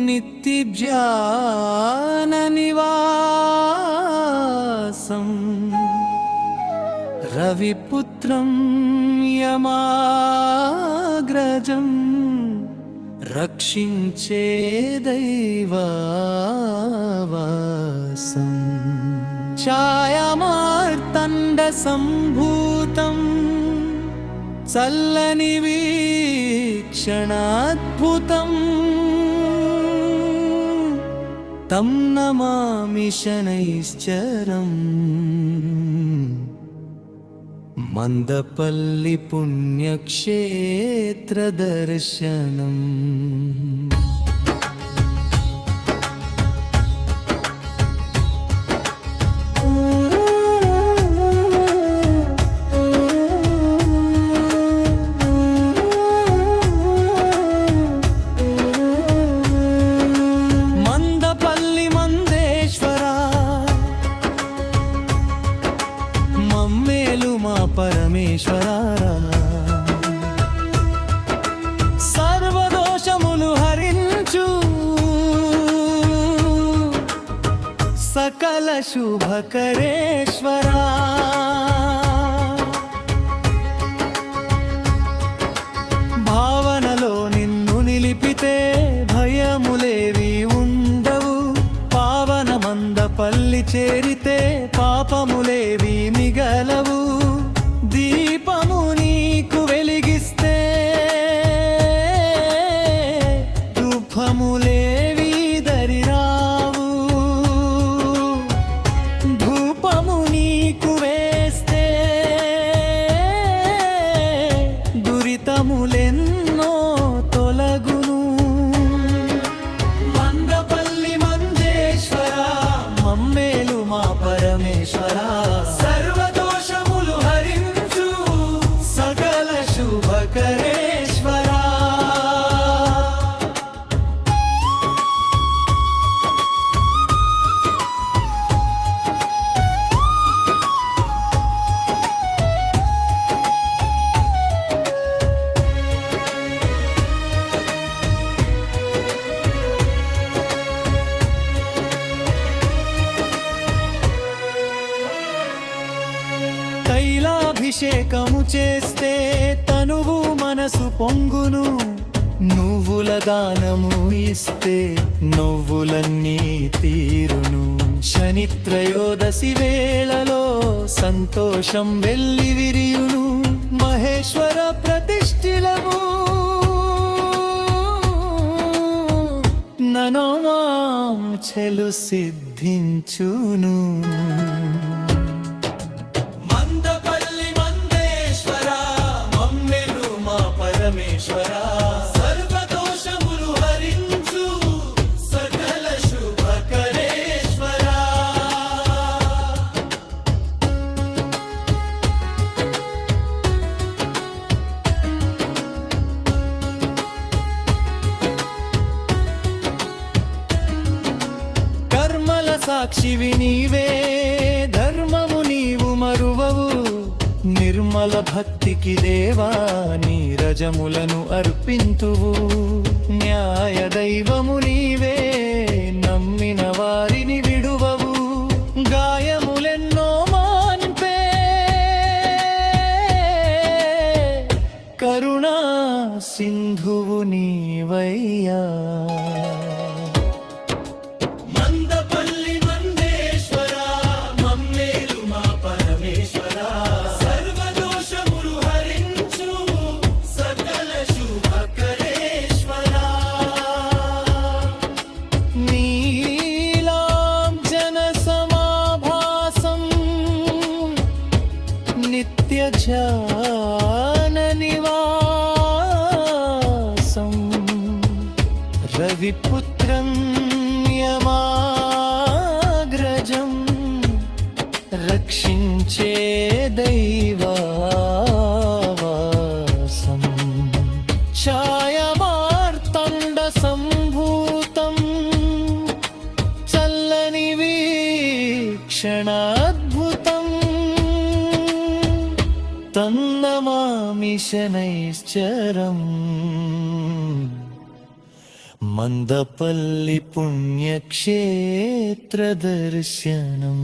नित्यज्ञाननिवासं रविपुत्रं यमाग्रजं रक्षिंचे दैवावासं ఛాయామార్తండసంభూతం చల్లని వీక్షణాద్భుతం తం నమామి శనైశ్చరం మందపల్లి పుణ్యక్షేత్ర దర్శనం. పరమేశ్వరా సర్వదోషములు హరించు సకల శుభకరేశ్వరా భావనలో నిన్ను నిలిపితే భయములేవి ఉండవు. పావన మందపల్లి చేరితే పాపములేవి మిగలవు. దీపము నీకు వెలిగిస్తే ధూపములేవి దరిరావు. ధూపము నీకు వేస్తే దురితములెన్నో తొలగును. మందపల్లి మందేశ్వర మమ్మేలు మా పరమేశ్వరా తైలాభిషేకము చేస్తే తనువు మనసు పొంగును. నువ్వుల దానము ఇస్తే నువ్వులన్నీ తీరును. శనిత్రయోదశి వేళలో సంతోషం వెల్లి విరియును. మహేశ్వర ప్రతిష్ఠిలము ననోమాంఛలు సిద్ధించును. పరమేశ్వరా సర్వదోషములు హరించు సకల శుభకరేశ్వరా. కర్మల సాక్షివి నీవే ధర్మము నీవు మరువవు. నిర్మల భక్తికి దేవా నీరజములను అర్పింతువు. న్యాయ దైవము నీవే నమ్మిన వారిని విడువవు. గాయములెన్నో మాన్పే కరుణా సింధువు నీవయ్యా. మందపల్లి మందేశ్వరా మమ్మేలు మా పరమేశ్వరా నిత్యజ్ఞాననివాసం రవిపుత్రం యమాగ్రజం రక్షించే దైవావాసం ఛాయామార్తండసంభూతం చల్లని వీక్షణాద్భుతం తన్నమామి శనైశ్చరం మందపల్లి పుణ్యక్షేత్ర దర్శనం